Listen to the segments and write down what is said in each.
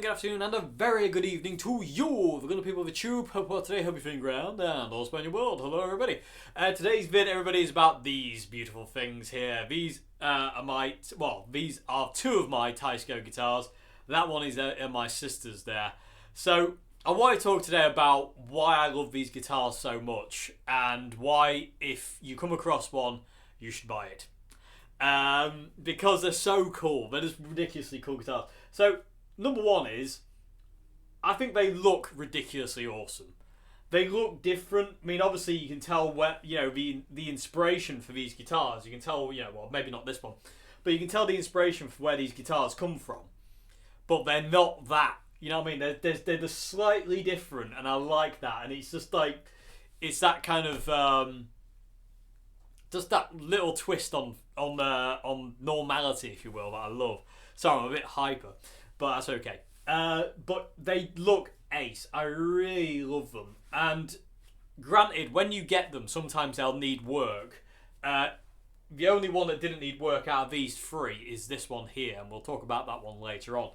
good afternoon, and a very good evening to you, the good people of the tube. Hope today, hope you're feeling grand and all span your world. Hello, everybody. Today's vid, everybody, is about these beautiful things here. These these are two of my Teisco guitars. That one is my sister's there. So I want to talk today about why I love these guitars so much and why, if you come across one, you should buy it. Because they're so cool. They're just ridiculously cool guitars. So, number one is, I think they look ridiculously awesome. They look different. I mean, obviously you can tell where, the inspiration for these guitars. You can tell, well, maybe not this one, but you can tell the inspiration for where these guitars come from. But they're not that. You know what I mean? They're just slightly different, and I like that. And it's just like, it's that kind of just that little twist on normality, if you will, that I love. Sorry, I'm a bit hyper, but that's okay. But they look ace. I really love them. And granted, when you get them, sometimes they'll need work. The only one that didn't need work out of these three is this one here, and we'll talk about that one later on.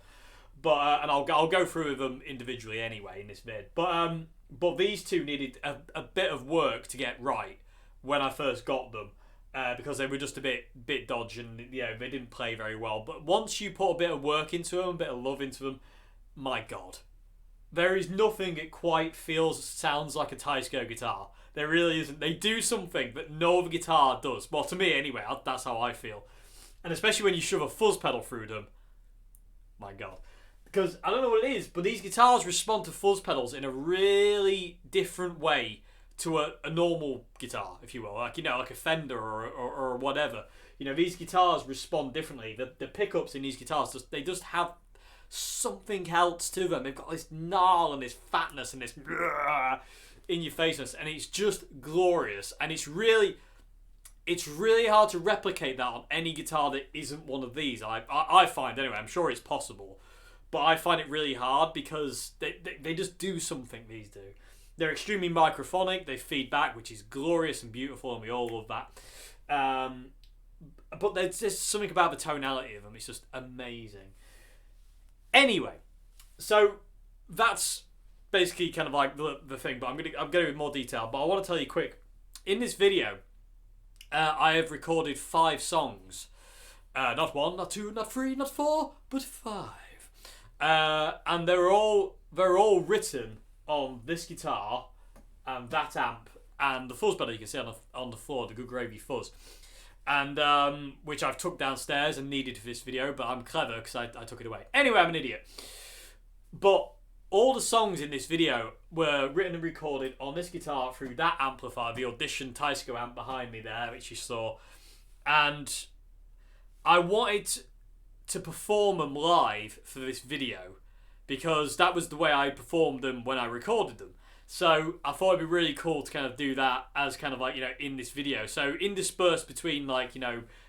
But and I'll go through them individually anyway in this vid. But these two needed a bit of work to get right when I first got them. Because they were just a bit dodge, and they didn't play very well. But once you put a bit of work into them, a bit of love into them, my God, there is nothing that quite sounds like a Teisco guitar. There really isn't. They do something that no other guitar does. Well, to me anyway, that's how I feel. And especially when you shove a fuzz pedal through them, my God. Because I don't know what it is, but these guitars respond to fuzz pedals in a really different way to a normal guitar, if you will, like a Fender or whatever. These guitars respond differently. The pickups in these guitars just have something else to them. They've got this gnarl and this fatness and this in your faceness, and it's just glorious. And it's really hard to replicate that on any guitar that isn't one of these. I find anyway. I'm sure it's possible, but I find it really hard because they just do something. These do. They're extremely microphonic. They feed back, which is glorious and beautiful, and we all love that. But there's just something about the tonality of them. It's just amazing. Anyway, so that's basically kind of like the thing. But I'm going with more detail. But I want to tell you quick. In this video, I have recorded 5 songs. Not 1, not 2, not 3, not 4, but 5. And they're all written on this guitar and that amp and the fuzz pedal you can see on the floor, the Good Gravy fuzz, and which I've took downstairs and needed for this video, but I'm clever because I took it away. Anyway, I'm an idiot. But all the songs in this video were written and recorded on this guitar through that amplifier, the Audition Teisco amp behind me there, which you saw, and I wanted to perform them live for this video, because that was the way I performed them when I recorded them. So I thought it'd be really cool to kind of do that as kind of like, in this video. So interspersed between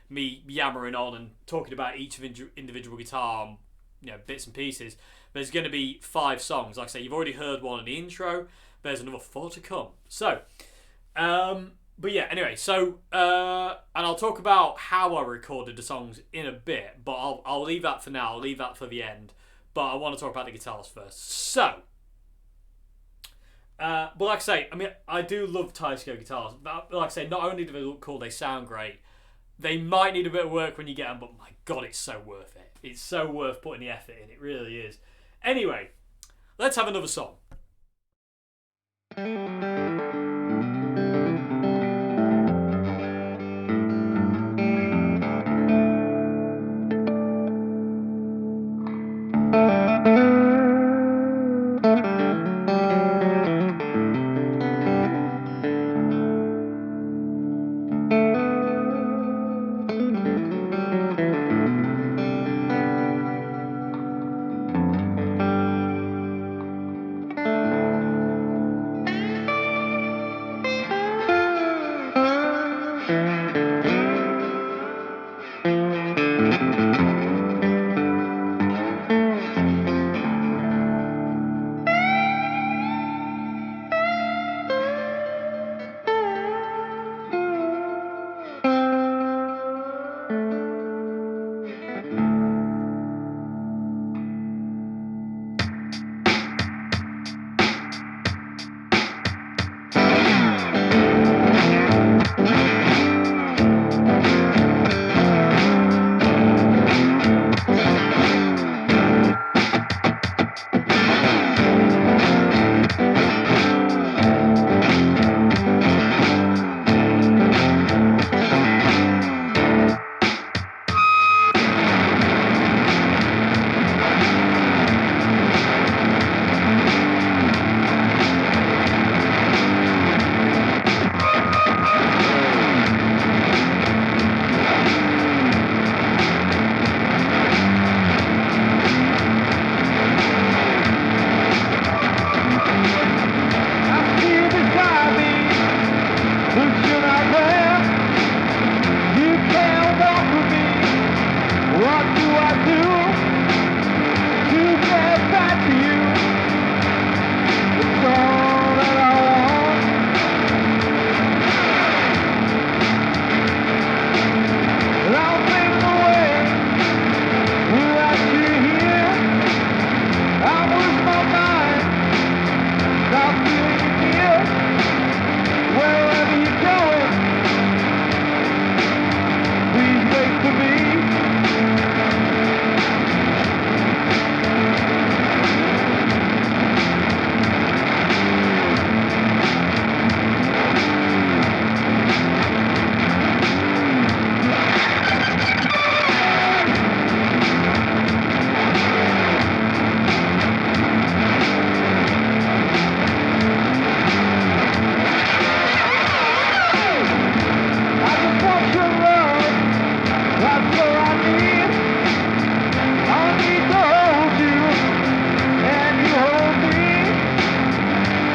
me yammering on and talking about each individual guitar, bits and pieces, there's going to be 5 songs. Like I say, you've already heard one in the intro. There's another 4 to come. So, but yeah, anyway, so, and I'll talk about how I recorded the songs in a bit, but I'll leave that for now. I'll leave that for the end. But I want to talk about the guitars first. So, but like I say, I do love Teisco guitars. But like I say, not only do they look cool, they sound great. They might need a bit of work when you get them, but my God, it's so worth it. It's so worth putting the effort in. It really is. Anyway, let's have another song.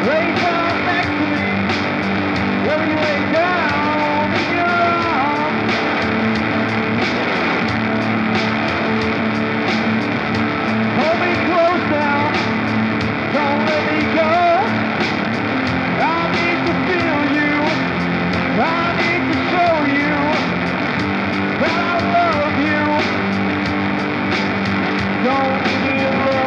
Lay down next to me. Let me lay down in your arms. Hold me close now. Don't let me go. I need to feel you. I need to show you that I love you. Don't leave me alone.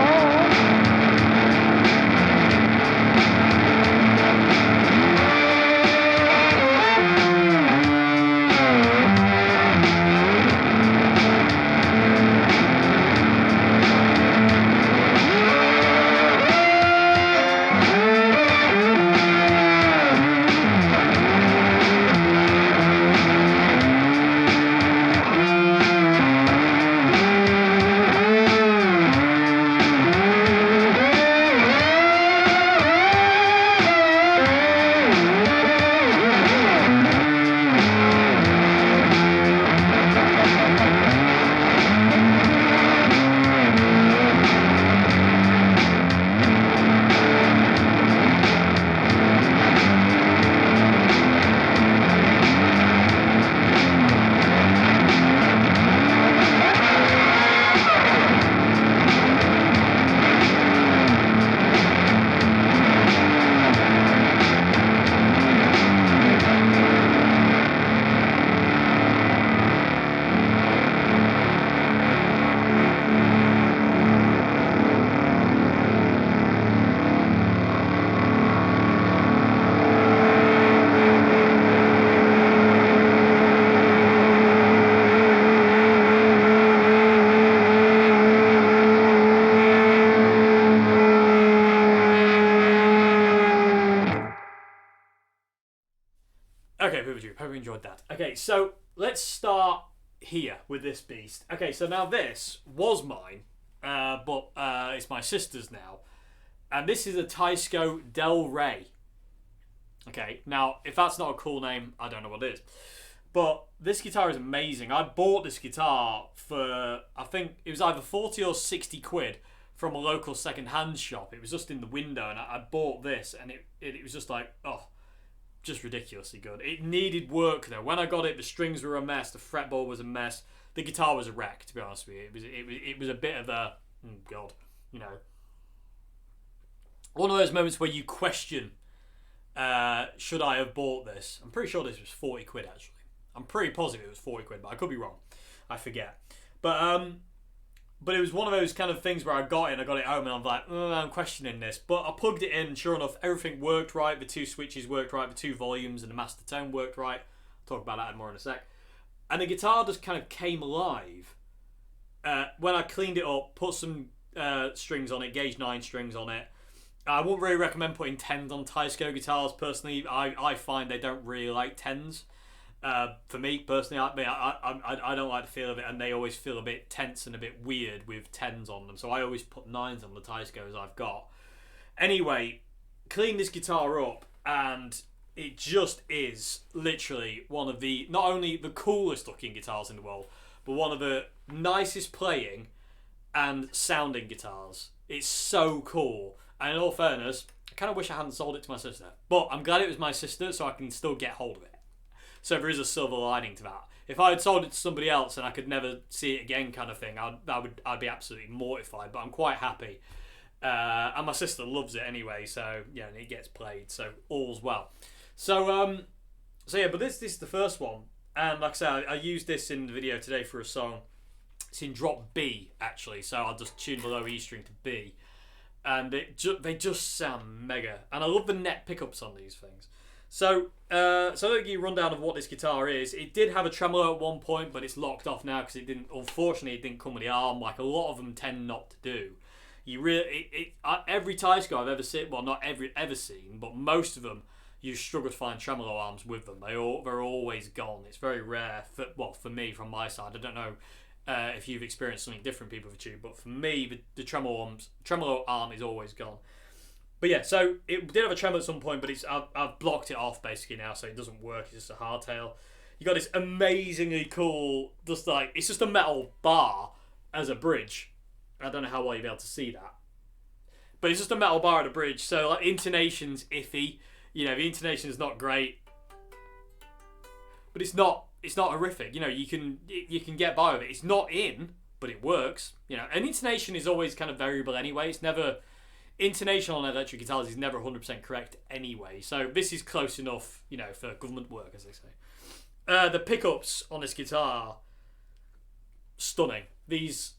Okay, hope you enjoyed that. Okay, so let's start here with this beast. Okay, so now this was mine, but it's my sister's now. And this is a Teisco Del Rey. Okay, now, if that's not a cool name, I don't know what is. But this guitar is amazing. I bought this guitar for, I think, it was either 40 or 60 quid from a local second-hand shop. It was just in the window, and I bought this, and it was just like, oh, just ridiculously good. It needed work, though. When I got it, the strings were a mess, the fretboard was a mess, the guitar was a wreck, to be honest with you. It was a bit of a, oh God, you know, one of those moments where you question, should I have bought this? I'm pretty sure this was 40 quid, actually. I'm pretty positive it was 40 quid, but I could be wrong. I forget. But it was one of those kind of things where I got it home, and I'm like, oh, I'm questioning this. But I plugged it in, and sure enough, everything worked right. The two switches worked right, the two volumes and the master tone worked right. I'll talk about that more in a sec. And the guitar just kind of came alive when I cleaned it up, put some strings on it, gauge 9 strings on it. I wouldn't really recommend putting 10s on Teisco guitars, personally. I find they don't really like 10s. For me, personally, I don't like the feel of it, and they always feel a bit tense and a bit weird with 10s on them. So I always put 9s on the Teiscos I've got. Anyway, clean this guitar up, and it just is literally one of the, not only the coolest looking guitars in the world, but one of the nicest playing and sounding guitars. It's so cool. And in all fairness, I kind of wish I hadn't sold it to my sister. But I'm glad it was my sister, so I can still get hold of it. So there is a silver lining to that. If I had sold it to somebody else and I could never see it again kind of thing, I'd be absolutely mortified. But I'm quite happy. And my sister loves it anyway, so yeah, and it gets played, so all's well. So yeah, but this is the first one. And like I said, I used this in the video today for a song. It's in drop B, actually, so I'll just tune the low E string to B. And they just sound mega. And I love the net pickups on these things. So I'll give you a rundown of what this guitar is. It did have a tremolo at one point, but it's locked off now because unfortunately, it didn't come with the arm, like a lot of them tend not to do. Every Teisco I've ever seen, well, not ever seen, but most of them, you struggle to find tremolo arms with them. They're always gone. It's very rare, for me, from my side. I don't know if you've experienced something different, people with a tube, but for me, the tremolo arm is always gone. But yeah, so it did have a tremolo at some point, but I've blocked it off basically now, so it doesn't work. It's just a hardtail. You got this amazingly cool, it's just a metal bar as a bridge. I don't know how well you'll be able to see that, but it's just a metal bar at a bridge. So like intonation's iffy. You know, the intonation's not great, but it's not horrific. You know, you can get by with it. It's not in, but it works. You know, and intonation is always kind of variable anyway. It's never intonation on electric guitars is never 100% correct anyway. So this is close enough, you know, for government work, as they say. The pickups on this guitar, stunning. These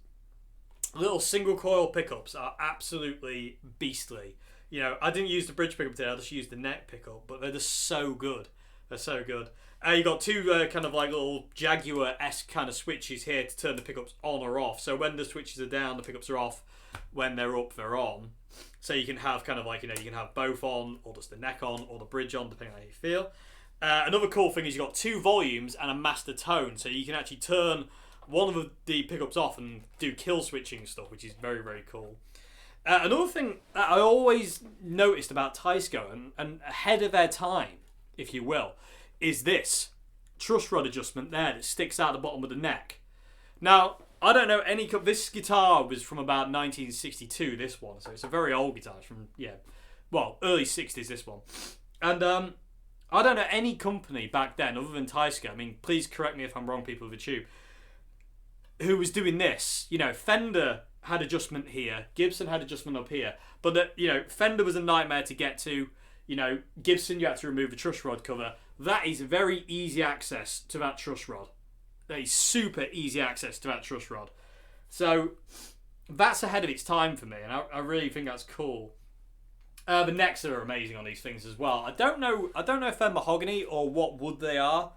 little single coil pickups are absolutely beastly. You know, I didn't use the bridge pickup today, I just used the neck pickup, but they're just so good. They're so good. You got two kind of like little Jaguar-esque kind of switches here to turn the pickups on or off. So when the switches are down, the pickups are off. When they're up, they're on. So you can have kind of like, you know, you can have both on, or just the neck on, or the bridge on, depending on how you feel. Another cool thing is you've got two volumes and a master tone. So you can actually turn one of the pickups off and do kill switching stuff, which is very, very cool. Another thing that I always noticed about Teisco, and ahead of their time, if you will, is this truss rod adjustment there that sticks out the bottom of the neck. Now, I don't know any... This guitar was from about 1962, this one. So it's a very old guitar. It's from, yeah, well, early 60s, this one. And I don't know any company back then, other than Teisco, I mean, please correct me if I'm wrong, people of the tube, who was doing this. You know, Fender had adjustment here, Gibson had adjustment up here, but you know, Fender was a nightmare to get to. You know, Gibson, you had to remove the truss rod cover. That is very easy access to that truss rod. That is super easy access to that truss rod. So that's ahead of its time for me, and I really think that's cool. The necks are amazing on these things as well. I don't know if they're mahogany or what wood they are,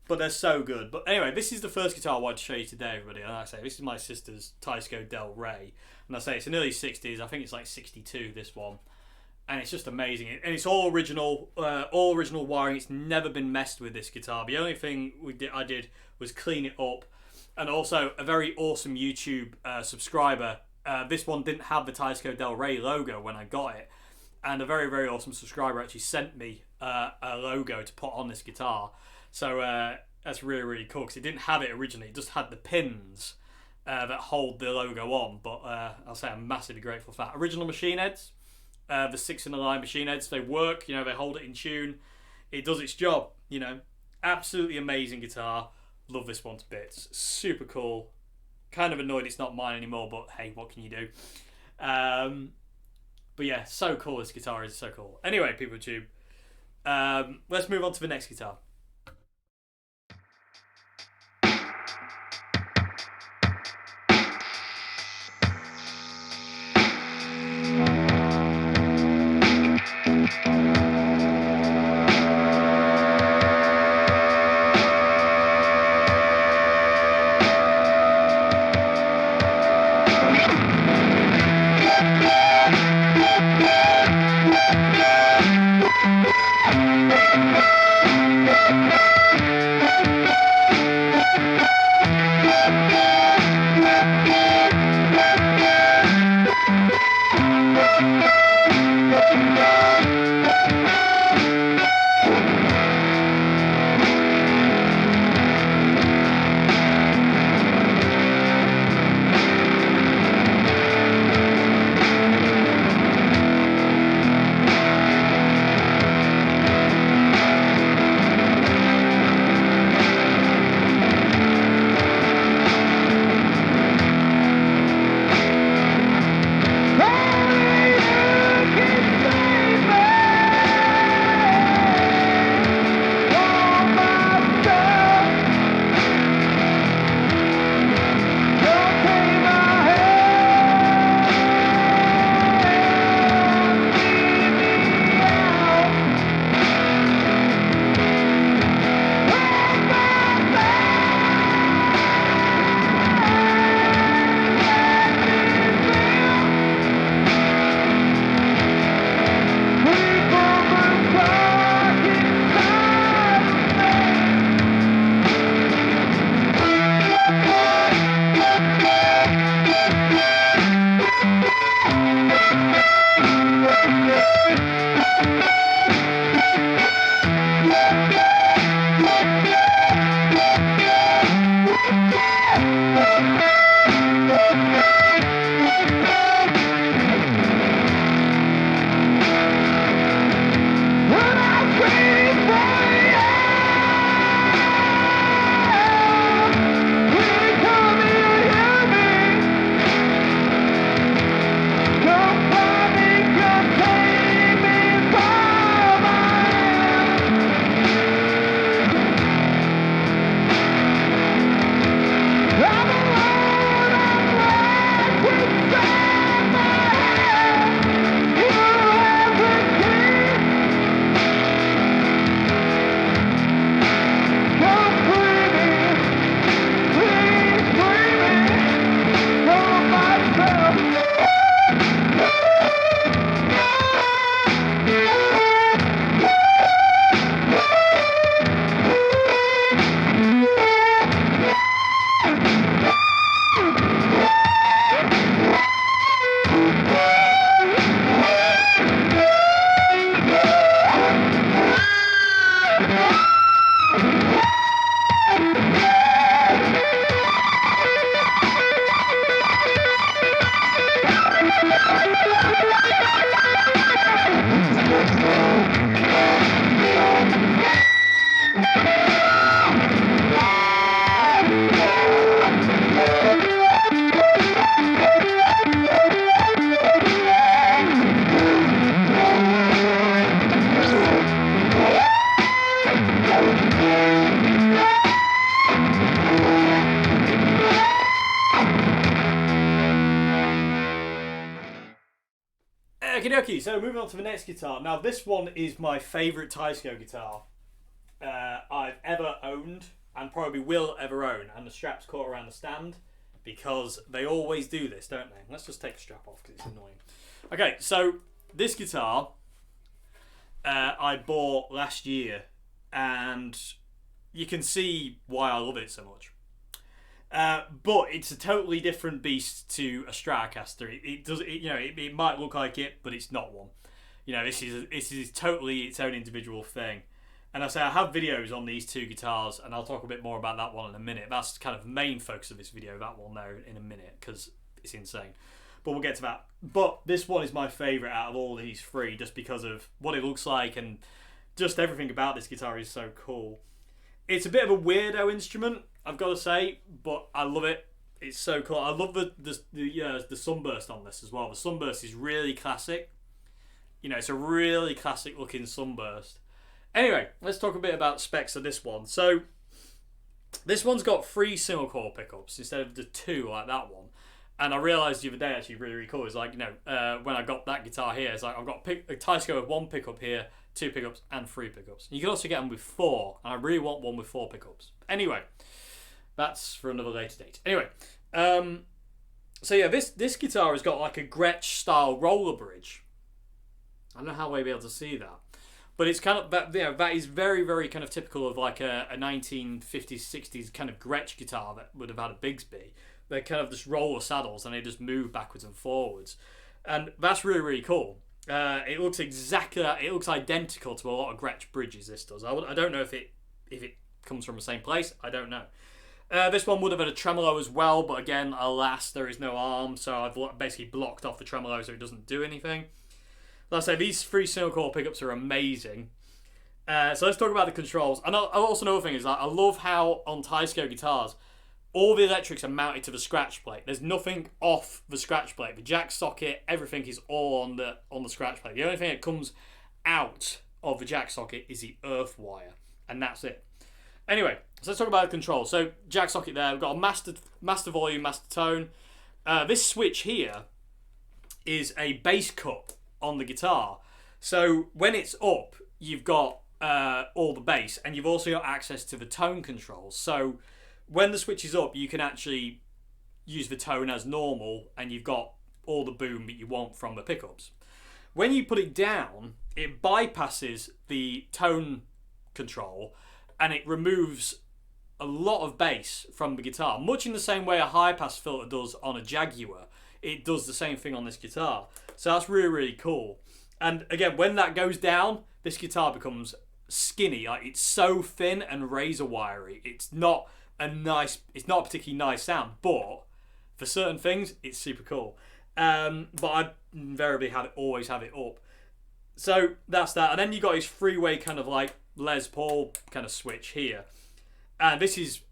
but they're so good. But anyway, this is the first guitar I wanted to show you today, everybody. And like I say, this is my sister's Teisco Del Rey. And I say it's in early 60s. I think it's like 62, this one. And it's just amazing. And it's all original wiring. It's never been messed with, this guitar. The only thing I did was clean it up. And also, a very awesome YouTube subscriber. This one didn't have the Teisco Del Rey logo when I got it. And a very, very awesome subscriber actually sent me a logo to put on this guitar. So that's really, really cool, because it didn't have it originally. It just had the pins that hold the logo on. But I'll say I'm massively grateful for that. Original machine heads. The 6-in-the-line machine heads, they work, you know, they hold it in tune. It does its job, you know. Absolutely amazing guitar. Love this one to bits. Super cool. Kind of annoyed it's not mine anymore, but hey, what can you do? But yeah, so cool. This guitar is so cool. Anyway, people of tube, let's move on to the next guitar. dokie, so moving on to the next guitar. Now this one is my favourite Teisco guitar I've ever owned and probably will ever own, and the strap's caught around the stand because they always do this, don't they? Let's just take the strap off because it's annoying. Okay, so this guitar I bought last year, and you can see why I love it so much. But it's a totally different beast to a Stratocaster. It might look like it, but it's not one. You know, this is totally its own individual thing. And I have videos on these two guitars, and I'll talk a bit more about that one in a minute. That's kind of the main focus of this video, that one there, in a minute, because it's insane. But we'll get to that. But this one is my favourite out of all these three, just because of what it looks like, and just everything about this guitar is so cool. It's a bit of a weirdo instrument, I've got to say, but I love it. It's so cool. I love the sunburst on this as well. The sunburst is really classic. You know, it's a really classic looking sunburst. Anyway, let's talk a bit about specs of this one. So, this one's got 3 single coil pickups instead of the 2 like that one. And I realised the other day, actually, really, really cool. It's like, when I got that guitar here, it's like I've got a Teisco with 1 pickup here, 2 pickups, and 3 pickups. You can also get them with 4, and I really want one with 4 pickups. Anyway, that's for another later date. Anyway, so yeah, this guitar has got like a Gretsch style roller bridge. I don't know how we'll be able to see that. But it's kind of that is very, very kind of typical of like a 1950s, 60s kind of Gretsch guitar that would have had a Bigsby. They're kind of just roller saddles and they just move backwards and forwards, and that's really, really cool. It looks identical to a lot of Gretsch bridges. This does. I don't know if it comes from the same place. I don't know. This one would have had a tremolo as well, but again, alas, there is no arm, so I've basically blocked off the tremolo so it doesn't do anything. Like I say, these 3 single coil pickups are amazing. So let's talk about the controls. And also another thing is that I love how on Teisco guitars, all the electrics are mounted to the scratch plate. There's nothing off the scratch plate. The jack socket, everything is all on the scratch plate. The only thing that comes out of the jack socket is the earth wire, and that's it. Anyway, so let's talk about the controls. So jack socket there, we've got a master volume, master tone. This switch here is a bass cut on the guitar. So when it's up, you've got all the bass, and you've also got access to the tone controls. So when the switch is up, you can actually use the tone as normal, and you've got all the boom that you want from the pickups. When you put it down, it bypasses the tone control, and it removes a lot of bass from the guitar, much in the same way a high pass filter does on a Jaguar. It does the same thing on this guitar. So that's really, really cool. And again, when that goes down, this guitar becomes skinny. Like, it's so thin and razor wiry. It's not a particularly nice sound, but for certain things, it's super cool. But I invariably always have it up. So that's that. And then you got his three-way kind of like Les Paul kind of switch here. And this is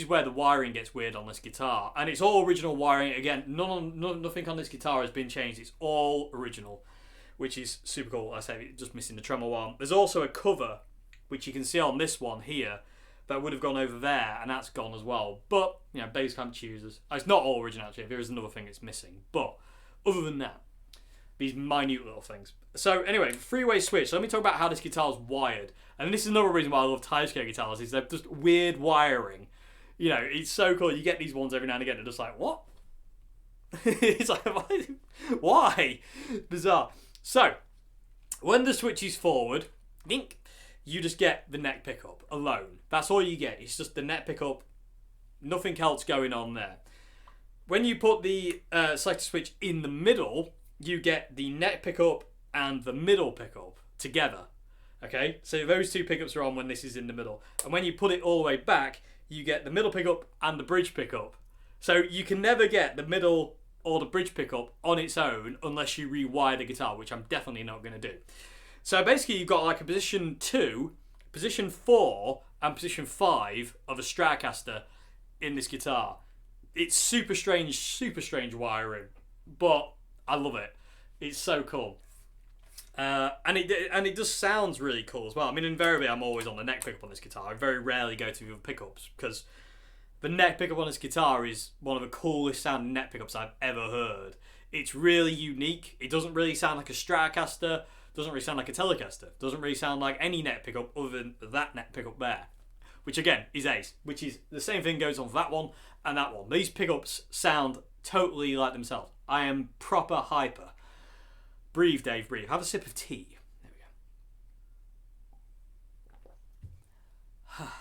where the wiring gets weird on this guitar. And it's all original wiring. Again, nothing on this guitar has been changed. It's all original, which is super cool. I say just missing the tremolo arm. There's also a cover, which you can see on this one here, that would have gone over there, and that's gone as well. But, you know, Basecamp chooses. It's not all original, actually. There is another thing it's missing. But other than that, these minute little things. So anyway, three-way switch. So let me talk about how this guitar is wired. And this is another reason why I love Teisco guitars, is they're just weird wiring. You know, it's so cool. You get these ones every now and again, they're just like, what? It's like, why? Bizarre. So, when the switch is forward, dink, you just get the neck pickup alone. That's all you get. It's just the neck pickup. Nothing else going on there. When you put the selector switch in the middle, you get the neck pickup and the middle pickup together. Okay? So those two pickups are on when this is in the middle. And when you put it all the way back, you get the middle pickup and the bridge pickup. So you can never get the middle or the bridge pickup on its own unless you rewire the guitar, which I'm definitely not going to do. So basically you've got like a position 2, position 4 and position 5 of a Stratocaster in this guitar. It's super strange wiring, but I love it. It's so cool. And it just sounds really cool as well. I mean, invariably I'm always on the neck pickup on this guitar. I very rarely go to the other pickups because the neck pickup on this guitar is one of the coolest sounding neck pickups I've ever heard. It's really unique. It doesn't really sound like a Stratocaster. Doesn't really sound like a Telecaster. Doesn't really sound like any neck pickup other than that neck pickup there. Which again is ace. Which is the same thing goes on for that one and that one. These pickups sound totally like themselves. I am proper hyper. Breathe, Dave, breathe. Have a sip of tea. There we go.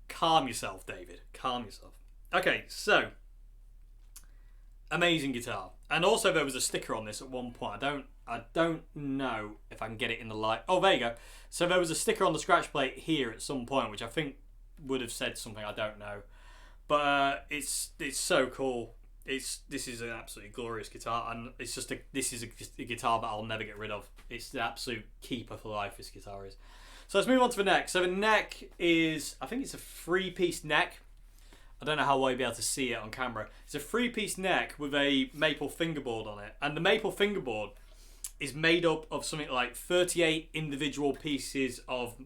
Calm yourself, David. Calm yourself. Okay, so amazing guitar. And also there was a sticker on this at one point. I don't know if I can get it in the light. Oh, there you go. So there was a sticker on the scratch plate here at some point, which I think would have said something. I don't know, but it's so cool. This is an absolutely glorious guitar, and it's just this is a guitar that I'll never get rid of. It's the absolute keeper for life. This guitar is. So let's move on to the neck. So the neck is, I think it's a 3-piece neck. I don't know how well you'll be able to see it on camera. It's a 3-piece neck with a maple fingerboard on it, and the maple fingerboard is made up of something like 38 individual pieces of,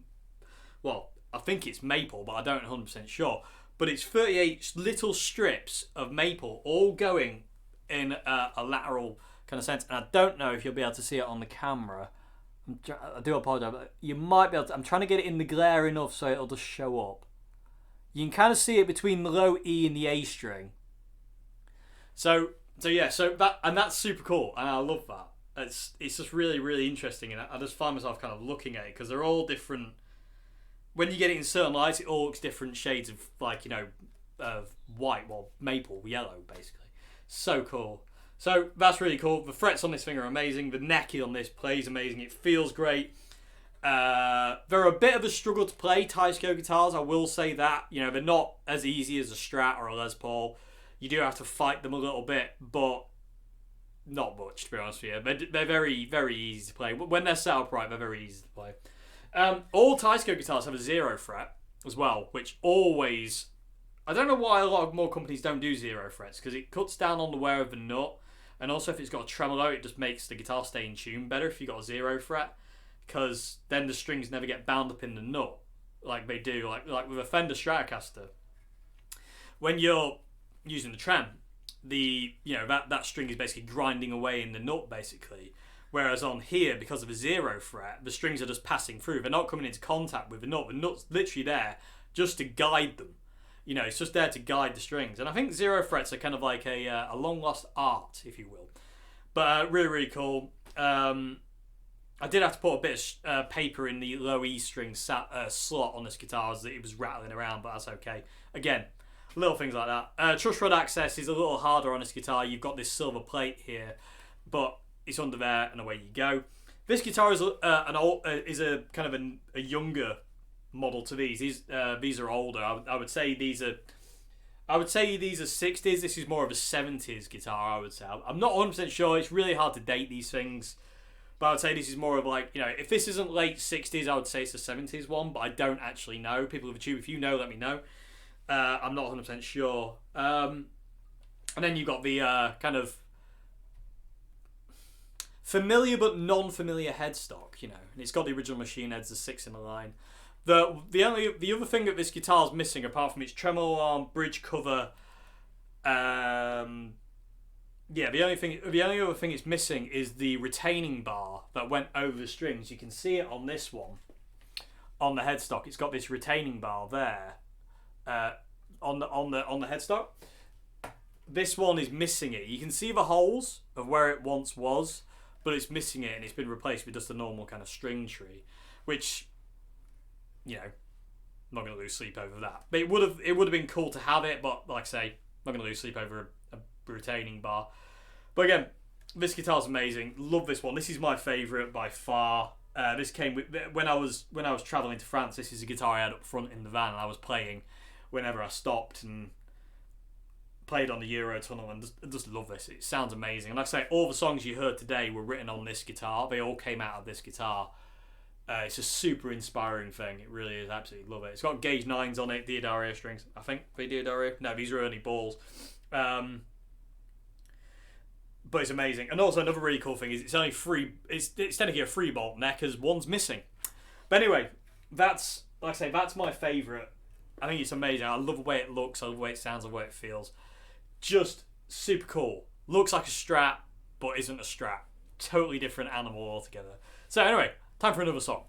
well, I think it's maple, but I don't 100% sure. But it's 38 little strips of maple all going in a lateral kind of sense. And I don't know if you'll be able to see it on the camera. I do apologise, but you might be able to. I'm trying to get it in the glare enough so it'll just show up. You can kind of see it between the low E and the A string. So that's super cool, and I love that. It's just really, really interesting, and I just find myself kind of looking at it because they're all different. When you get it in certain lights, it all looks different shades of, like, of white, well, maple, yellow, basically. So cool. So that's really cool. The frets on this thing are amazing. The neck on this plays amazing. It feels great. They're a bit of a struggle to play, Teisco guitars, I will say that. They're not as easy as a Strat or a Les Paul. You do have to fight them a little bit, but not much, to be honest with you. They're very, very easy to play. When they're set up right, they're very easy to play. All Teisco guitars have a 0 fret as well, which always... I don't know why a lot of more companies don't do 0 frets, because it cuts down on the wear of the nut, and also if it's got a tremolo, it just makes the guitar stay in tune better if you've got a 0 fret, because then the strings never get bound up in the nut like they do, like with a Fender Stratocaster. When you're using the trem, that string is basically grinding away in the nut, basically. Whereas on here, because of a 0 fret, the strings are just passing through. They're not coming into contact with the nut. The nut's literally there just to guide them. It's just there to guide the strings. And I think 0 frets are kind of like a long-lost art, if you will. But really, really cool. I did have to put a bit of paper in the low E string slot on this guitar as it was rattling around, but that's okay. Again, little things like that. Truss rod access is a little harder on this guitar. You've got this silver plate here, but it's under there, and away you go. This guitar is a kind of a younger model to these. These are older. I would say these are 60s. This is more of a 70s guitar, I would say. I'm not 100% sure. It's really hard to date these things. But I would say this is more of like, if this isn't late 60s, I would say it's a 70s one, but I don't actually know. People of the tube, if you know, let me know. I'm not 100% sure. And then you've got the kind of familiar but non-familiar headstock, and it's got the original machine heads, the 6 in the line. The other thing that this guitar is missing, apart from its tremolo arm, bridge cover, the only other thing it's missing is the retaining bar that went over the strings. You can see it on this one, on the headstock. It's got this retaining bar there, on the headstock. This one is missing it. You can see the holes of where it once was, but it's missing it, and it's been replaced with just a normal kind of string tree, which, I'm not going to lose sleep over that. But it would have been cool to have it, but like I say, I'm not going to lose sleep over a retaining bar. But again, this guitar's amazing. Love this one. This is my favourite by far. This came with when I was travelling to France. This is a guitar I had up front in the van, and I was playing whenever I stopped and played on the Eurotunnel, and just love this. It sounds amazing. And like I say, all the songs you heard today were written on this guitar. They all came out of this guitar. It's a super inspiring thing. It really is. Absolutely love it. It's got gauge 9s on it, Diodario strings. I think they Diodario. No, these are only balls. But it's amazing. And also another really cool thing is it's only free. It's technically a 3-bolt neck, as one's missing. But anyway, that's my favourite. I think it's amazing. I love the way it looks. I love the way it sounds. I love the way it feels. Just super cool. Looks like a Strat, but isn't a Strat. Totally different animal altogether. So anyway, time for another song.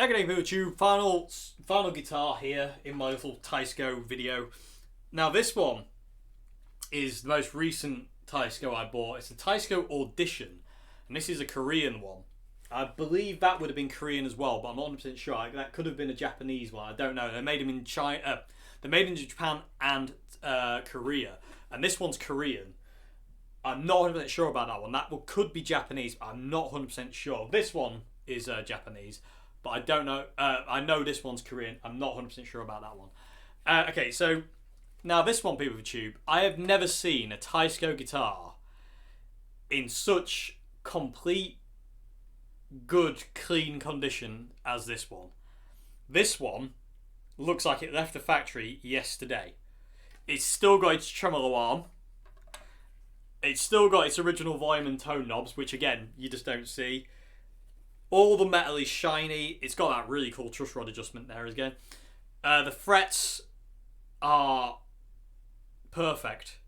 G'day YouTube, final guitar here in my little Teisco video. Now this one is the most recent Teisco I bought. It's a Teisco Audition, and this is a Korean one. I believe that would have been Korean as well, but I'm not 100% sure. That could have been a Japanese one. I don't know. They made them in China. They made in Japan and Korea, and this one's Korean. I'm not 100% sure about that one. That one could be Japanese, but I'm not 100% sure. This one is Japanese. But I don't know. I know this one's Korean. I'm not 100% sure about that one. Okay, so now this one, people of YouTube, I have never seen a Teisco guitar in such complete, good, clean condition as this one. This one looks like it left the factory yesterday. It's still got its tremolo arm. It's still got its original volume and tone knobs, which again, you just don't see. All the metal is shiny. It's got that really cool truss rod adjustment there again. The frets are perfect.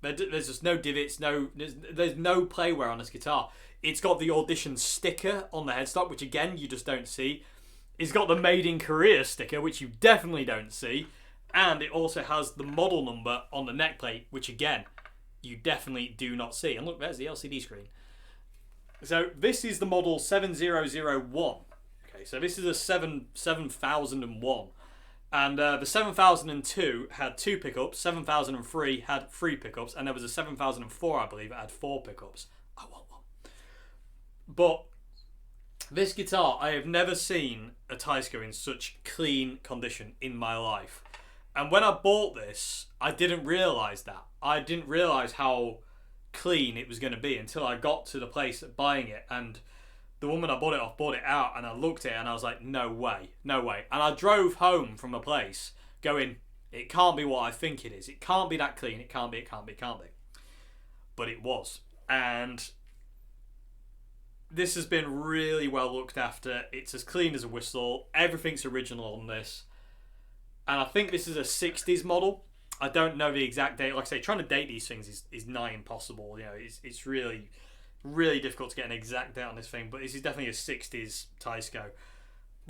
There's just no divots, there's no play wear on this guitar. It's got the Audition sticker on the headstock, which again, you just don't see. It's got the Made in Korea sticker, which you definitely don't see. And it also has the model number on the neck plate, which again, you definitely do not see. And look, there's the LCD screen. So this is the model 7001. Okay, so this is a 7001. And the 7002 had 2 pickups, 7003 had 3 pickups, and there was a 7004, I believe, that had 4 pickups. I want one. But this guitar, I have never seen a Teisco in such clean condition in my life. And when I bought this, I didn't realise that. I didn't realise how clean it was going to be until I got to the place of buying it, and the woman I bought it off bought it out, and I looked at it and I was like, no way. And I drove home from a place going, it can't be what I think it is. It can't be that clean. It can't be. But it was. And this has been really well looked after. It's as clean as a whistle. Everything's original on this. And I think this is a 60s model. I don't know the exact date. Like I say, trying to date these things is nigh impossible. You know, it's really, really difficult to get an exact date on this thing. But this is definitely a 60s Teisco.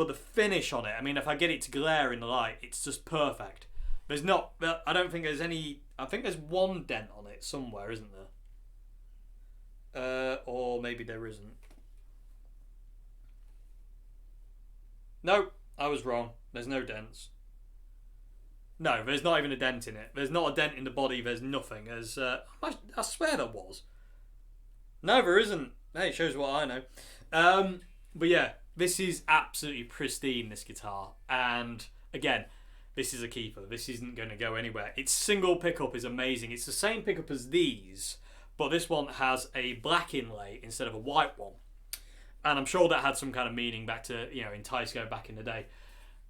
but the finish on it, I mean, if I get it to glare in the light, it's just perfect. There's not, I don't think there's any, I think there's one dent on it somewhere, isn't there? Or maybe there isn't. No, I was wrong. There's no dents. No, there's not even a dent in it. There's not a dent in the body. There's nothing. There's, I swear there was. No, there isn't. Hey, it shows what I know. But yeah, this is absolutely pristine, this guitar. And again, this is a keeper. This isn't going to go anywhere. Its single pickup is amazing. It's the same pickup as these, but this one has a black inlay instead of a white one. And I'm sure that had some kind of meaning back to, you know, in Teisco back in the day.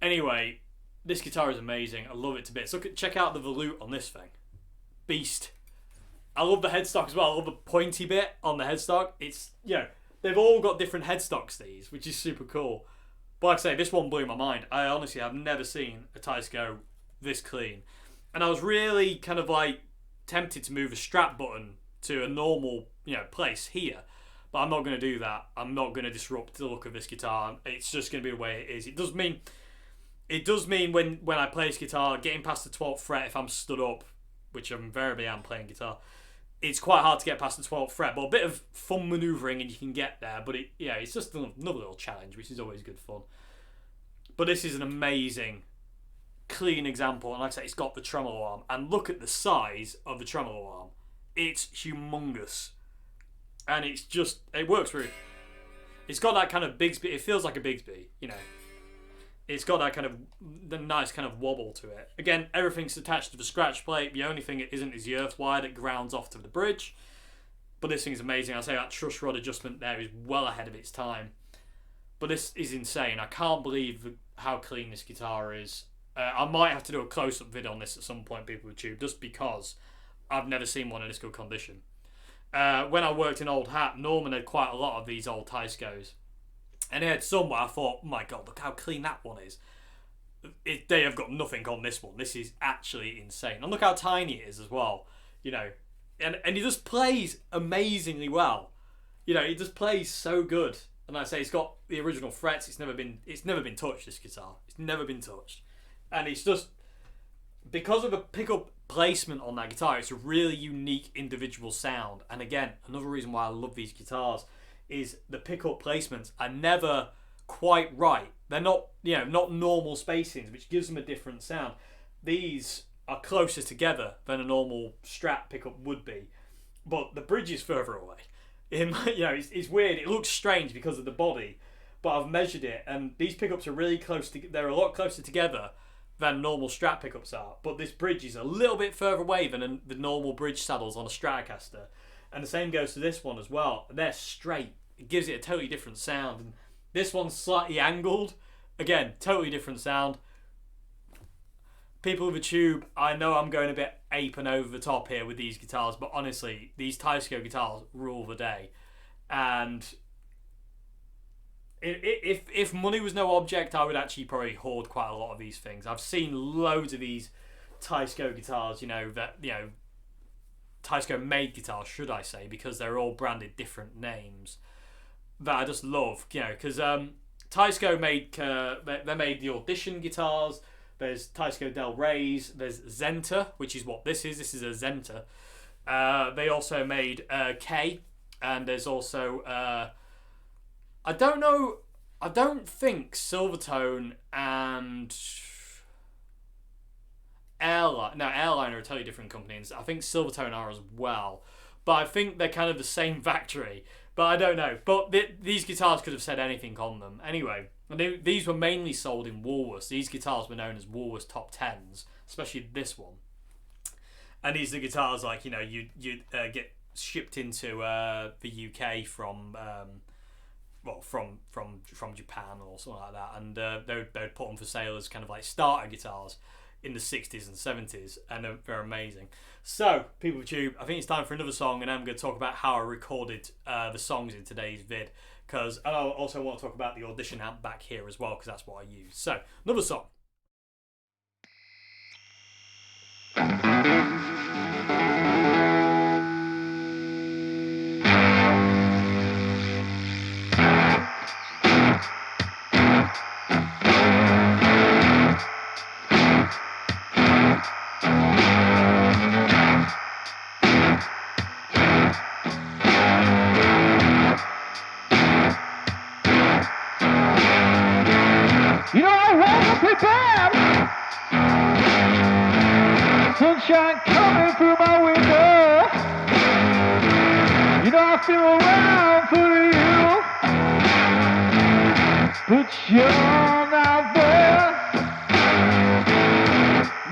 Anyway, this guitar is amazing. I love it to bits. Check out the volute on this thing. Beast. I love the headstock as well. I love the pointy bit on the headstock. It's, you know, they've all got different headstocks, these, which is super cool. But like I say, this one blew my mind. I honestly have never seen a Teisco this clean. And I was really kind of like tempted to move a strap button to a normal, you know, place here. But I'm not going to do that. I'm not going to disrupt the look of this guitar. It's just going to be the way it is. It does mean when I play this guitar, getting past the 12th fret if I'm stood up, which I invariably am playing guitar, it's quite hard to get past the 12th fret. But a bit of fun manoeuvring and you can get there. But it's just another little challenge, which is always good fun. But this is an amazing, clean example. And like I say, it's got the tremolo arm. And look at the size of the tremolo arm. It's humongous. And it's just, it works really. It's got that kind of Bigsby, it feels like a Bigsby, you know. It's got that kind of, the nice kind of wobble to it. Again, everything's attached to the scratch plate. The only thing it isn't is the earth wire that grounds off to the bridge. But this thing's amazing. I'll say that truss rod adjustment there is well ahead of its time. But this is insane. I can't believe how clean this guitar is. I might have to do a close-up video on this at some point, people with Tube, just because I've never seen one in this good condition. When I worked in Old Hat, Norman had quite a lot of these old Teiscos. And he had some where I thought, oh my god, look how clean that one is. They have got nothing on this one. This is actually insane. And look how tiny it is as well. You know, and he just plays amazingly well. You know, he just plays so good. And like I say, it's got the original frets. It's never been touched, this guitar. It's never been touched. And it's just, because of the pickup placement on that guitar, it's a really unique individual sound. And again, another reason why I love these guitars is the pickup placements are never quite right. They're not, you know, not normal spacings, which gives them a different sound. These are closer together than a normal Strat pickup would be, but the bridge is further away. You know, it's weird. It looks strange because of the body, but I've measured it, and these pickups are really close to. They're a lot closer together than normal Strat pickups are. But this bridge is a little bit further away than the normal bridge saddles on a Stratocaster, and the same goes to this one as well. They're straight. It gives it a totally different sound. And this one's slightly angled. Again, totally different sound. People with a tube, I know I'm going a bit ape and over the top here with these guitars, but honestly, these Teisco guitars rule the day. And if money was no object, I would actually probably hoard quite a lot of these things. I've seen loads of these Teisco guitars, you know, that, you know, Teisco made guitars, should I say, because they're all branded different names, that I just love, you know, because Teisco made, they made the Audition guitars. There's Teisco Del Rey's. There's Zenta, which is what this is. This is a Zenta. They also made K, and there's also I don't know. I don't think Silvertone and Airline. No, Airline are a totally different companies. I think Silvertone are as well, but I think they're kind of the same factory. But I don't know. But these guitars could have said anything on them. Anyway, these were mainly sold in Woolworths. These guitars were known as Woolworths Top 10s, especially this one. And these are guitars like, you know, you get shipped into the UK from Japan or something like that, and they would put them for sale as kind of like starter guitars in the 60s and 70s, and they're amazing. So, people of Tube, I think it's time for another song, and I'm going to talk about how I recorded the songs in today's vid, because I also want to talk about the Audition amp back here as well, because that's what I use. So, another song. sunshine coming through my window. You know I feel around for you, but you're not there.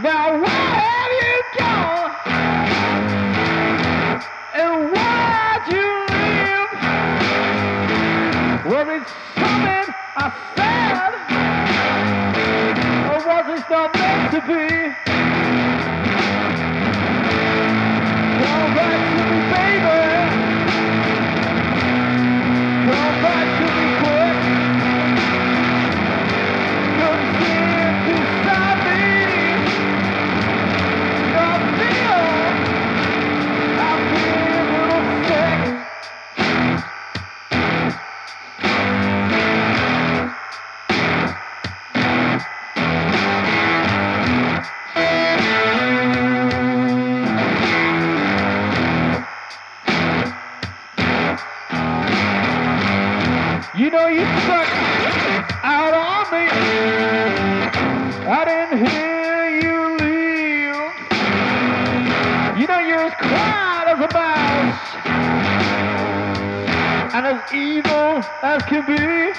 Now where have you gone? And why'd you leave? Was it something I said? Or was it not meant to be? Come back to me, baby. Come back to me quick. Couldn't seem to stop me. I feel a little sick. You know you stuck out on me. I didn't hear you leave. You know you're as quiet as a mouse and as evil as can be.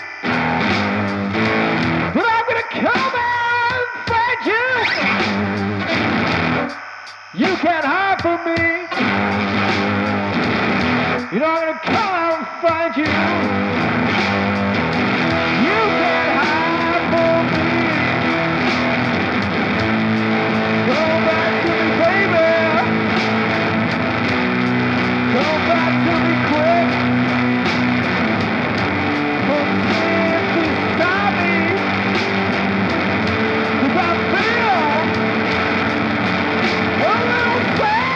But I'm gonna come and find you. You can't hide from me. You know I'm gonna come out and find you. You can't hide from me. Come back to me, baby. Come back to me quick. Come simply stop me. 'Cause I feel a little sad.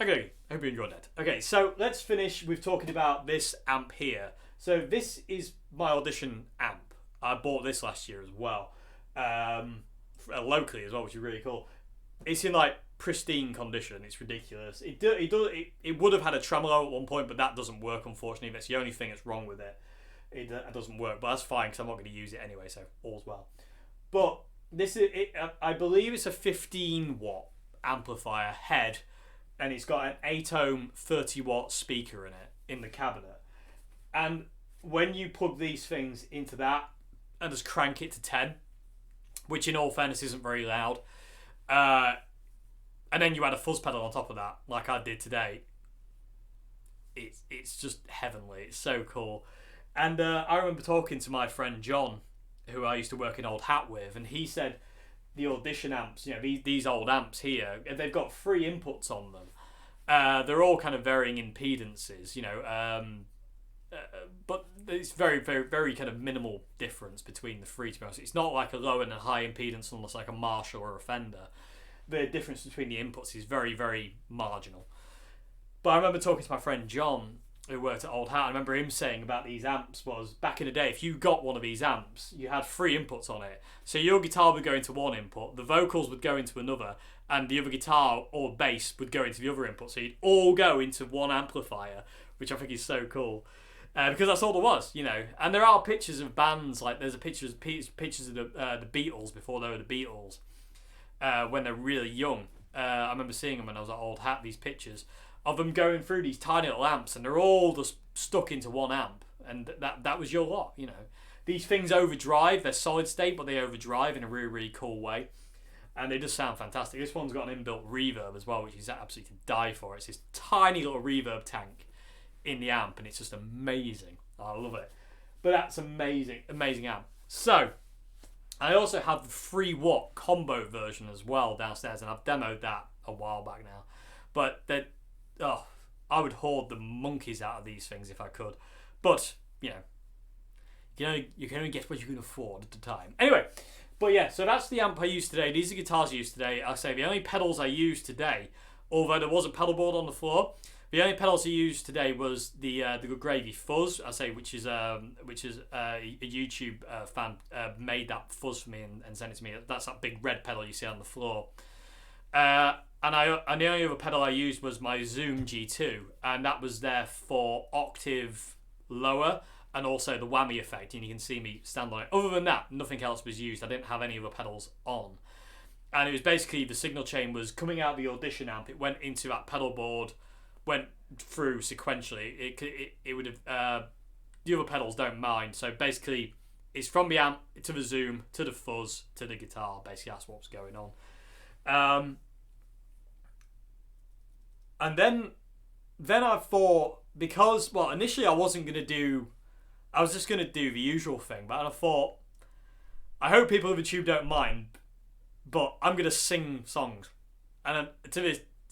Okay, I hope you enjoyed that. Okay, so let's finish with talking about this amp here. So this is my audition amp. I bought this last year as well, locally as well, which is really cool. It's in like pristine condition. It's ridiculous. It would have had a tremolo at one point, but that doesn't work, unfortunately. That's the only thing that's wrong with it. It doesn't work, but that's fine because I'm not going to use it anyway, so all's well. But this is it. I believe it's a 15-watt amplifier head, and it's got an 8-ohm 30-watt speaker in it in the cabinet. And when you plug these things into that and just crank it to 10, which in all fairness isn't very loud, and then you add a fuzz pedal on top of that, like I did today, it's just heavenly. It's so cool. And I remember talking to my friend John, who I used to work in Old Hat with, and he said the Audition amps, these old amps here, they've got 3 inputs on them. They're all kind of varying impedances, but it's very, very, very kind of minimal difference between the 3, to be honest. It's not like a low and a high impedance unless like a Marshall or a Fender. The difference between the inputs is very, very marginal. But I remember talking to my friend John, who worked at Old Hat. I remember him saying about these amps was, back in the day, if you got one of these amps, you had 3 inputs on it. So your guitar would go into one input, the vocals would go into another, and the other guitar or bass would go into the other input. So you'd all go into one amplifier, which I think is so cool. Because that's all there was, And there are pictures of bands, like there's pictures of the Beatles before they were the Beatles, when they're really young. I remember seeing them when I was at Old Hat, these pictures of them going through these tiny little amps, and they're all just stuck into one amp, and that was your lot, These things overdrive, they're solid state, but they overdrive in a really, really cool way, and they just sound fantastic. This one's got an inbuilt reverb as well, which is absolutely to die for. It's this tiny little reverb tank in the amp, and it's just amazing. I love it. But that's amazing amp. So I also have the 3-watt combo version as well downstairs, and I've demoed that a while back now. But I would hoard the monkeys out of these things if I could. But you can only get what you can afford at the time. Anyway, but yeah, so that's the amp I used today. These are guitars I used today. I say the only pedals I used today, although there was a pedal board on the floor, the only pedals I used today was the Good Gravy Fuzz. I say, which is a YouTube fan made that fuzz for me and sent it to me. That's that big red pedal you see on the floor. And the only other pedal I used was my Zoom G2, and that was there for octave lower and also the whammy effect, and you can see me stand on it. Other than that, nothing else was used. I didn't have any other pedals on. And it was basically the signal chain was coming out of the Audition amp, it went into that pedal board, went through sequentially. It would have the other pedals don't mind. So basically, it's from the amp to the Zoom to the fuzz to the guitar. Basically, that's what's going on. And then I thought, because initially I was just gonna do the usual thing, but I thought, I hope people of the tube don't mind, but I'm gonna sing songs. And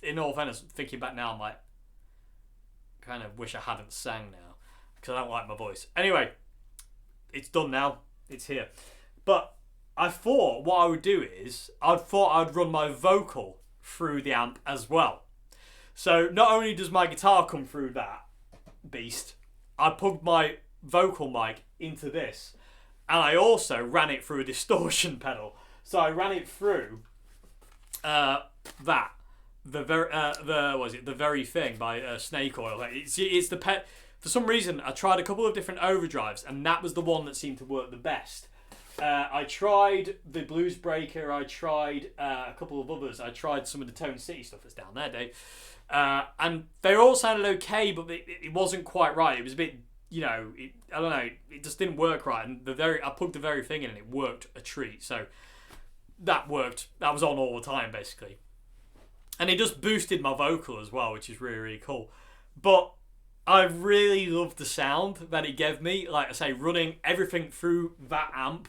in all fairness, thinking back now, I'm like, kind of wish I hadn't sang now because I don't like my voice. Anyway, it's done now. It's here. But I thought what I would do is I'd run my vocal through the amp as well. So not only does my guitar come through that beast, I plugged my vocal mic into this, and I also ran it through a distortion pedal. So I ran it through the very thing by Snake Oil. It's the pet. For some reason, I tried a couple of different overdrives, and that was the one that seemed to work the best. I tried the Blues Breaker. I tried a couple of others. I tried some of the Tone City stuff that's down there, Dave. And they all sounded okay, but it wasn't quite right. It was a bit, I don't know. It just didn't work right. And I plugged the very thing in, and it worked a treat. So that worked. That was on all the time, basically. And it just boosted my vocal as well, which is really, really cool. But I really loved the sound that it gave me. Like I say, running everything through that amp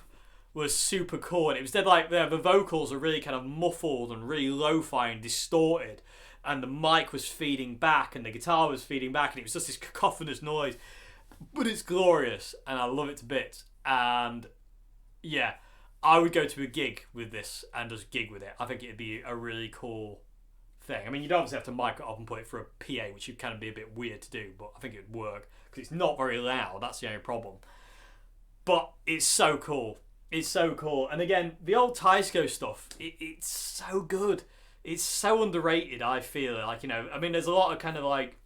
was super cool. And it was dead like the vocals are really kind of muffled and really lo-fi and distorted. And the mic was feeding back and the guitar was feeding back. And it was just this cacophonous noise. But it's glorious. And I love it to bits. And yeah, I would go to a gig with this and just gig with it. I think it'd be a really cool thing. I mean, you'd obviously have to mic it up and put it through a PA, which would kind of be a bit weird to do, but I think it'd work because it's not very loud. That's the only problem. But it's so cool. It's so cool. And again, the old Teisco stuff, it's so good. it's so underrated. I feel like, I mean, there's a lot of kind of like,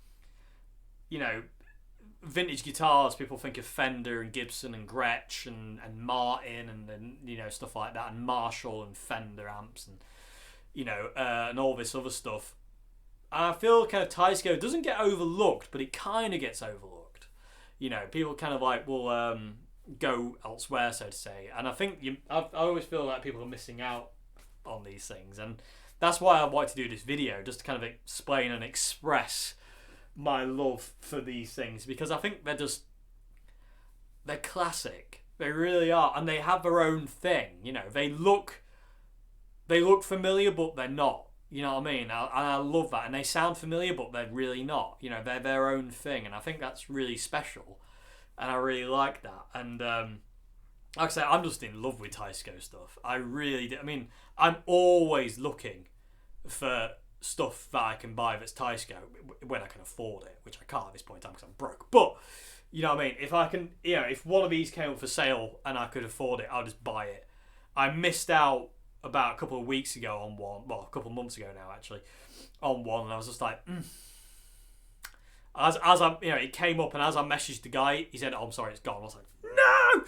vintage guitars. People think of Fender and Gibson and Gretsch and Martin and stuff like that, and Marshall and Fender amps and and all this other stuff. And I feel kind of Teisco doesn't get overlooked, but it kind of gets overlooked. People kind of like will go elsewhere, so to say. And I think I always feel like people are missing out on these things, and that's why I wanted to do this video, just to kind of explain and express my love for these things, because I think they're classic. They really are, and they have their own thing. They look familiar, but they're not. You know what I mean? I love that, and they sound familiar, but they're really not. They're their own thing, and I think that's really special, and I really like that. And like I say, I'm just in love with Teisco stuff. I really do. I mean, I'm always looking for stuff that I can buy that's Teisco when I can afford it, which I can't at this point in time because I'm broke. But you know what I mean? If I can, if one of these came up for sale and I could afford it, I'll just buy it. I missed out about a couple of weeks ago on one, well, a couple of months ago now actually, on one, and I was just like, as I, it came up, and as I messaged the guy, he said, "Oh, I'm sorry, it's gone." I was like, no!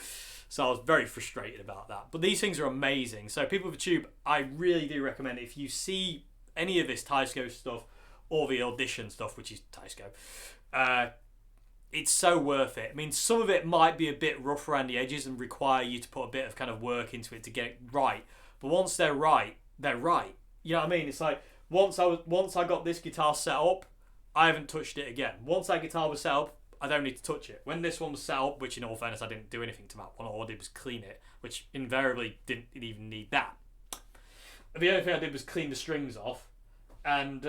So I was very frustrated about that. But these things are amazing. So people with a tube, I really do recommend it. If you see any of this Teisco stuff or the audition stuff, which is Teisco, it's so worth it. I mean, some of it might be a bit rough around the edges and require you to put a bit of kind of work into it to get it right. But once they're right, they're right. You know what I mean? It's like once I got this guitar set up, I haven't touched it again. Once that guitar was set up, I don't need to touch it. When this one was set up, which in all fairness I didn't do anything to that one, all I did was clean it, which invariably didn't even need that. The only thing I did was clean the strings off, and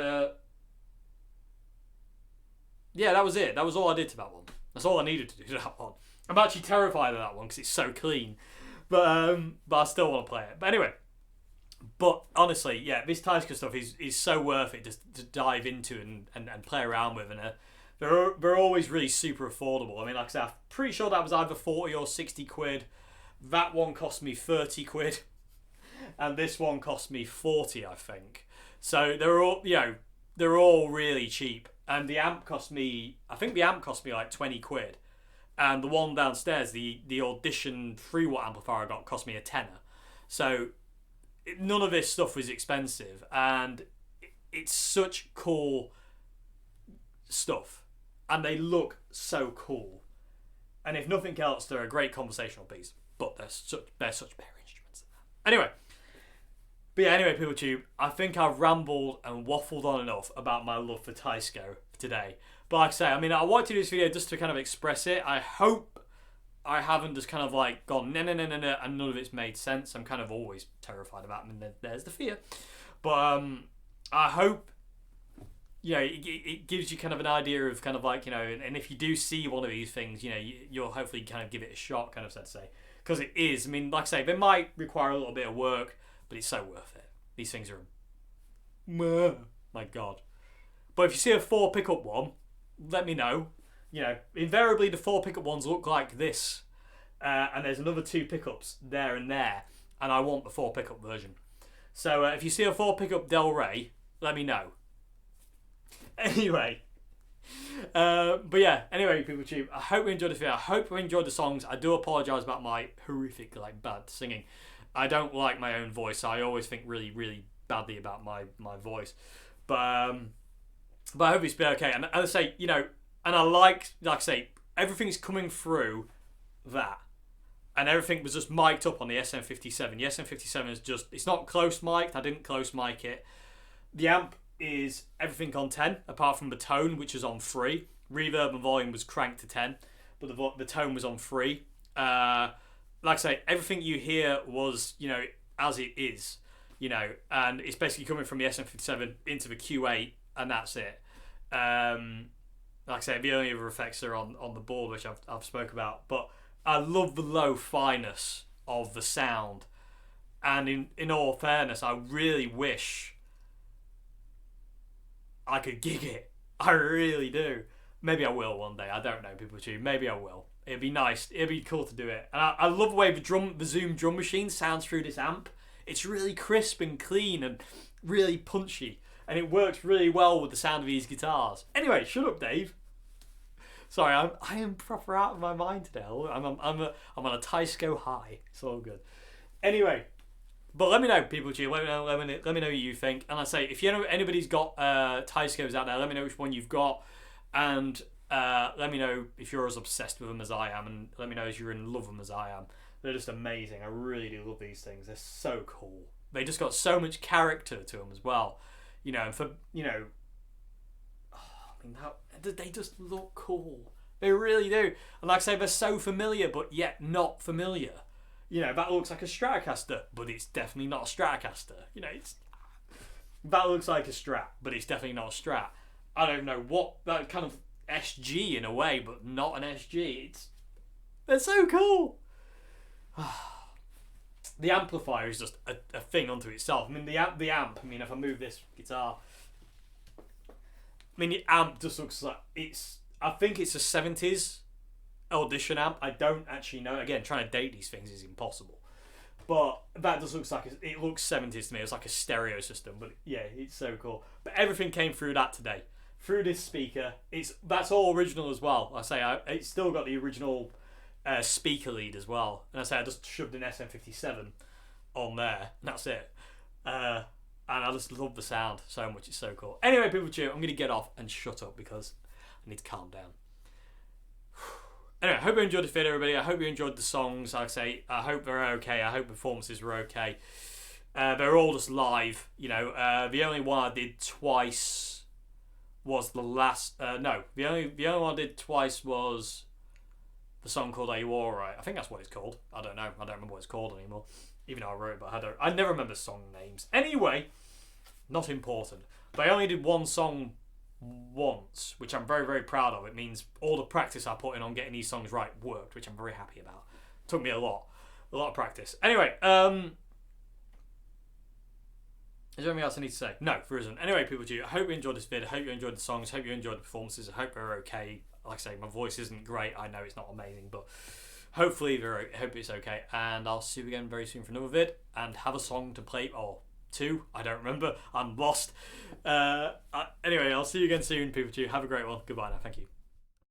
yeah, that was it. That was all I did to that one. That's all I needed to do to that one. I'm actually terrified of that one because it's so clean. But I still want to play it. But anyway, honestly, yeah, this Teisco stuff is so worth it just to dive into and play around with. And they're always really super affordable. I mean, like I said, I'm pretty sure that was either 40 or 60 quid. That one cost me 30 quid. And this one cost me 40, I think. So they're all really cheap. And the amp cost me, I think the amp cost me like 20 quid. And the one downstairs, the Audition 3-watt amplifier I got, cost me a tenner. So none of this stuff was expensive, and it's such cool stuff, and they look so cool. And if nothing else, they're a great conversational piece. But they're such better instruments than that. Anyway, people tube, I think I've rambled and waffled on enough about my love for Teisco today. But like I say, I mean, I wanted to do this video just to kind of express it. I hope I haven't just kind of like gone no, and none of it's made sense. I'm kind of always terrified about them, and there's the fear. But I hope, it gives you kind of an idea of kind of like, and if you do see one of these things, you'll hopefully kind of give it a shot, kind of so to say. Because it is, I mean, like I say, they might require a little bit of work, but it's so worth it. These things are, my God. But if you see a 4 pickup one, let me know. Invariably the 4 pickup ones look like this, and there's another 2 pickups there, and I want the 4 pickup version. So if you see a 4 pickup Del Rey, let me know. Anyway, but yeah. Anyway, people tube, I hope you enjoyed this video. I hope you enjoyed the songs. I do apologise about my horrific, bad singing. I don't like my own voice. So I always think really, really badly about my voice. But I hope it's been okay. And as I say, and I like I say, everything's coming through that. And everything was just mic'd up on the SM57. The SM57 is just, it's not close mic'd. I didn't close mic it. The amp is everything on 10, apart from the tone, which is on 3. Reverb and volume was cranked to 10, but the tone was on 3. Like I say, everything you hear was, as it is, and it's basically coming from the SM57 into the Q8, and that's it. Like I say, the only other effects are on the board, which I've spoke about, but I love the low fineness of the sound, and in all fairness, I really wish I could gig it. I really do. Maybe I will one day. I don't know, people too. Maybe I will. It'd be nice. It'd be cool to do it. And I love the way the Zoom drum machine sounds through this amp. It's really crisp and clean, and really punchy, and it works really well with the sound of these guitars. Anyway, shut up, Dave. Sorry, I am proper out of my mind today. I'm on a Teisco high. It's all good. Anyway, but let me know, people. Let me know what you think. And I say, if you know anybody's got Teiscos out there, let me know which one you've got, and let me know if you're as obsessed with them as I am, and let me know if you're in love with them as I am. They're just amazing. I really do love these things. They're so cool. They just got so much character to them as well. You know, and for they just look cool. They really do. And like I say, they're so familiar, but yet not familiar. You know, that looks like a Stratocaster, but it's definitely not a Stratocaster. You know, that looks like a Strat, but it's definitely not a Strat. I don't know what, that kind of SG in a way, but not an SG. They're so cool. The amplifier is just a thing unto itself. I mean, the amp. I mean, if I move this guitar, I mean, the amp just looks like I think it's a 70s audition amp. I don't actually know. Again, trying to date these things is impossible. But that just looks like it looks 70s to me. It's like a stereo system. But yeah, it's so cool. But everything came through that today. Through this speaker. That's all original as well. I say it's still got the original speaker lead as well. And I say I just shoved an SM57 on there. And that's it. And I just love the sound so much. It's so cool. Anyway, people, I'm going to get off and shut up because I need to calm down. Anyway, I hope you enjoyed the video, everybody. I hope you enjoyed the songs. Like I say, I hope they're okay. I hope performances were okay. They're all just live. You know, the only one I did twice was the last. No, the only one I did twice was the song called "Are You Alright?" I think that's what it's called. I don't know. I don't remember what it's called anymore. Even though I wrote it, but I never remember song names. Anyway, not important. But I only did one song once, which I'm very, very proud of. It means all the practice I put in on getting these songs right worked, which I'm very happy about. Took me a lot of practice. Anyway, is there anything else I need to say? No, there isn't. Anyway, people, I hope you enjoyed this video. I hope you enjoyed the songs. I hope you enjoyed the performances. I hope they're okay. Like I say, my voice isn't great. I know it's not amazing, but hopefully, I hope it's okay. And I'll see you again very soon for another vid. And have a song to play, or two. I don't remember. I'm lost. Anyway, I'll see you again soon, people. Have a great one. Goodbye now. Thank you.